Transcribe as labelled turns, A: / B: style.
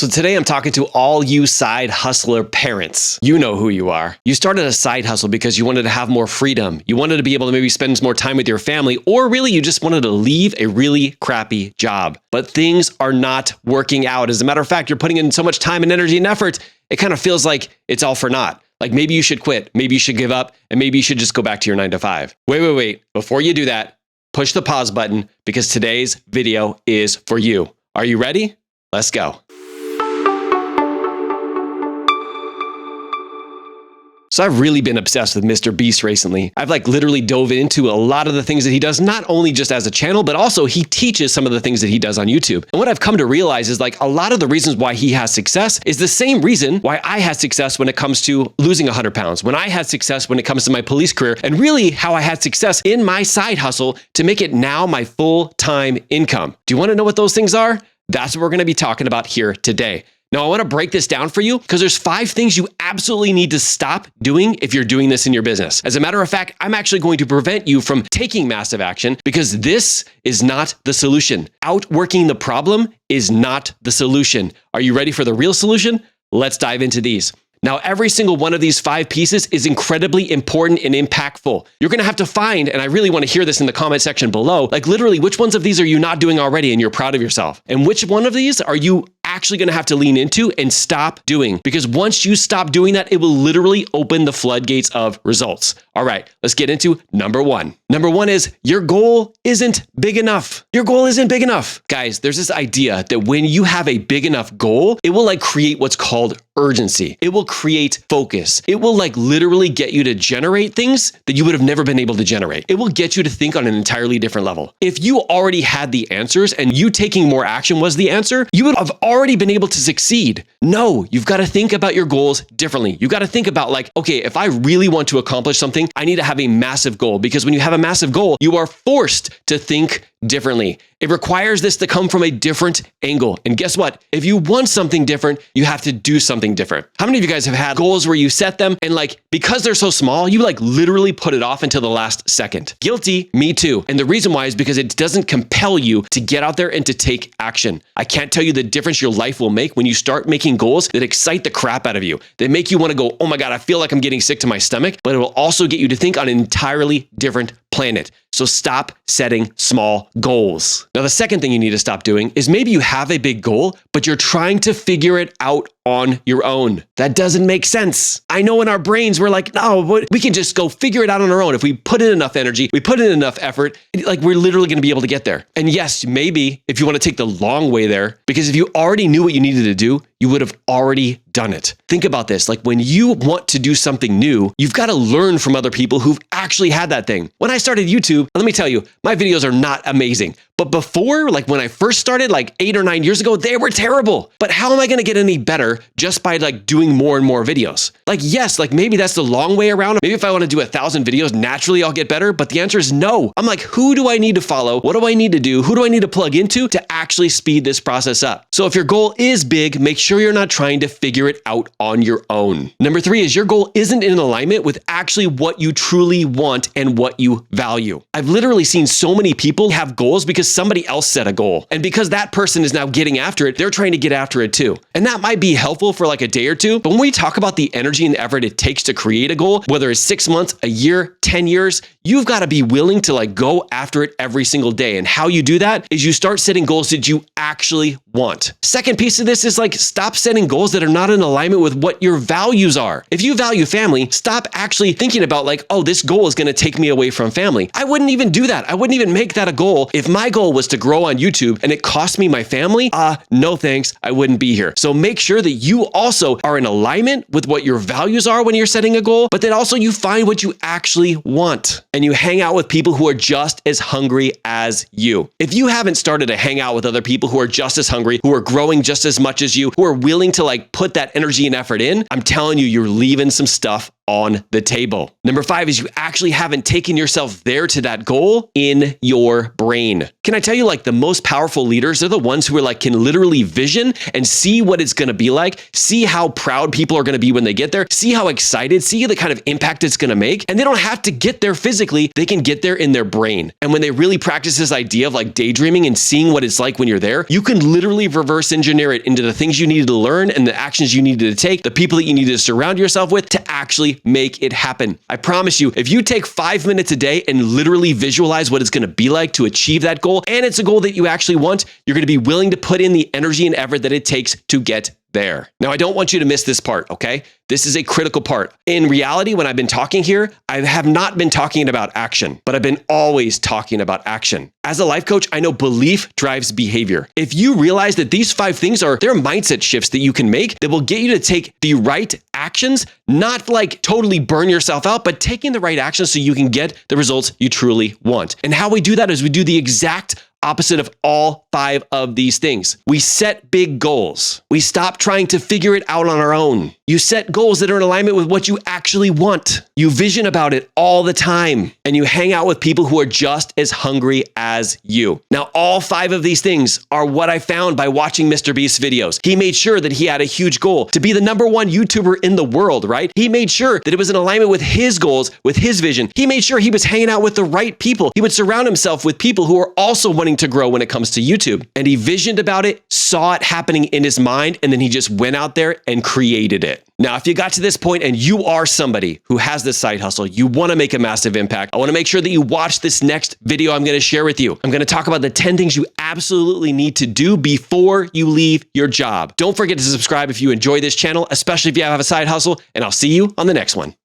A: So today I'm talking to all you side hustler parents. You know who you are. You started a side hustle because you wanted to have more freedom. You wanted to be able to maybe spend more time with your family, or really you just wanted to leave a really crappy job. But things are not working out. As a matter of fact, you're putting in so much time and energy and effort, it kind of feels like it's all for naught. Like maybe you should quit, maybe you should give up, and maybe you should just go back to your 9 to 5. Wait. Before you do that, push the pause button because today's video is for you. Are you ready? Let's go. So I've really been obsessed with MrBeast recently. I've literally dove into a lot of the things that he does, not only just as a channel, but also he teaches some of the things that he does on YouTube. And what I've come to realize is a lot of the reasons why he has success is the same reason why I had success when it comes to losing 100 pounds, when I had success when it comes to my police career, and really how I had success in my side hustle to make it now my full-time income. Do you want to know what those things are? That's what we're going to be talking about here today. Now, I want to break this down for you because there's 5 things you absolutely need to stop doing if you're doing this in your business. As a matter of fact, I'm actually going to prevent you from taking massive action because this is not the solution. Outworking the problem is not the solution. Are you ready for the real solution? Let's dive into these. Now, every single one of these 5 pieces is incredibly important and impactful. You're going to have to find, and I really want to hear this in the comment section below, literally, which ones of these are you not doing already and you're proud of yourself? And which one of these are you actually going to have to lean into and stop doing? Because once you stop doing that, it will literally open the floodgates of results. All right, let's get into number 1. Number 1 is your goal isn't big enough. Your goal isn't big enough. Guys, there's this idea that when you have a big enough goal, it will create what's called urgency. It will create focus. It will literally get you to generate things that you would have never been able to generate. It will get you to think on an entirely different level. If you already had the answers and you taking more action was the answer, you would have already been able to succeed. No, you've got to think about your goals differently. You've got to think about okay, if I really want to accomplish something, I need to have a massive goal, because when you have a massive goal, you are forced to think differently. It requires this to come from a different angle. And guess what? If you want something different, you have to do something different. How many of you guys have had goals where you set them and because they're so small, you literally put it off until the last second? Guilty, me too. And the reason why is because it doesn't compel you to get out there and to take action. I can't tell you the difference your life will make when you start making goals that excite the crap out of you, that make you want to go, oh my God, I feel like I'm getting sick to my stomach, but it will also get you to think on an entirely different planet. So stop setting small goals. Now, the second thing you need to stop doing is maybe you have a big goal, but you're trying to figure it out on your own. That doesn't make sense. I know in our brains, we're no, we can just go figure it out on our own. If we put in enough energy, we put in enough effort, we're literally going to be able to get there. And yes, maybe if you want to take the long way there, because if you already knew what you needed to do, you would have already done it. Think about this. When you want to do something new, you've got to learn from other people who've actually had that thing. When I started YouTube, let me tell you, my videos are not amazing. But before, when I first started, 8 or 9 years ago, they were terrible. But how am I going to get any better just by doing more and more videos? Yes, maybe that's the long way around. Maybe if I want to do 1,000 videos, naturally I'll get better. But the answer is no. I'm who do I need to follow? What do I need to do? Who do I need to plug into to actually speed this process up? So if your goal is big, make sure you're not trying to figure it out on your own. Number 3 is your goal isn't in alignment with actually what you truly want and what you value. I've literally seen so many people have goals because somebody else set a goal. And because that person is now getting after it, they're trying to get after it too. And that might be helpful for a day or two. But when we talk about the energy and effort it takes to create a goal, whether it's 6 months, a year, 10 years, you've got to be willing to go after it every single day. And how you do that is you start setting goals that you actually want. Second piece of this is stop setting goals that are not in alignment with what your values are. If you value family, stop actually thinking about oh, this goal is going to take me away from family. I wouldn't even do that. I wouldn't even make that a goal. If my goal was to grow on YouTube and it cost me my family, no thanks, I wouldn't be here. So make sure that you also are in alignment with what your values are when you're setting a goal, but then also you find what you actually want and you hang out with people who are just as hungry as you. If you haven't started to hang out with other people who are just as hungry, who are growing just as much as you, who are willing to put that energy and effort in, I'm telling you, you're leaving some stuff on the table. Number 5 is you actually haven't taken yourself there to that goal in your brain. Can I tell you, like, the most powerful leaders are the ones who are like can literally vision and see what it's going to be like, see how proud people are going to be when they get there, see how excited, see the kind of impact it's going to make. And they don't have to get there physically. They can get there in their brain. And when they really practice this idea of like daydreaming and seeing what it's like when you're there, you can literally reverse engineer it into the things you needed to learn and the actions you needed to take, the people that you needed to surround yourself with to actually make it happen. I promise you, if you take 5 minutes a day and literally visualize what it's going to be like to achieve that goal, and it's a goal that you actually want, you're going to be willing to put in the energy and effort that it takes to get there. Now, I don't want you to miss this part, okay? This is a critical part. In reality, when I've been talking here, I have not been talking about action, but I've been always talking about action. As a life coach, I know belief drives behavior. If you realize that these 5 things they're mindset shifts that you can make that will get you to take the right actions, not like totally burn yourself out, but taking the right actions so you can get the results you truly want. And how we do that is we do the exact opposite of all 5 of these things. We set big goals. We stop trying to figure it out on our own. You set goals that are in alignment with what you actually want. You vision about it all the time, and you hang out with people who are just as hungry as you. Now, all 5 of these things are what I found by watching MrBeast's videos. He made sure that he had a huge goal to be the #1 YouTuber in the world, right? He made sure that it was in alignment with his goals, with his vision. He made sure he was hanging out with the right people. He would surround himself with people who are also wanting to grow when it comes to YouTube. And he visioned about it, saw it happening in his mind, and then he just went out there and created it. Now, if you got to this point and you are somebody who has this side hustle, you want to make a massive impact, I want to make sure that you watch this next video I'm going to share with you. I'm going to talk about the 10 things you absolutely need to do before you leave your job. Don't forget to subscribe if you enjoy this channel, especially if you have a side hustle, and I'll see you on the next one.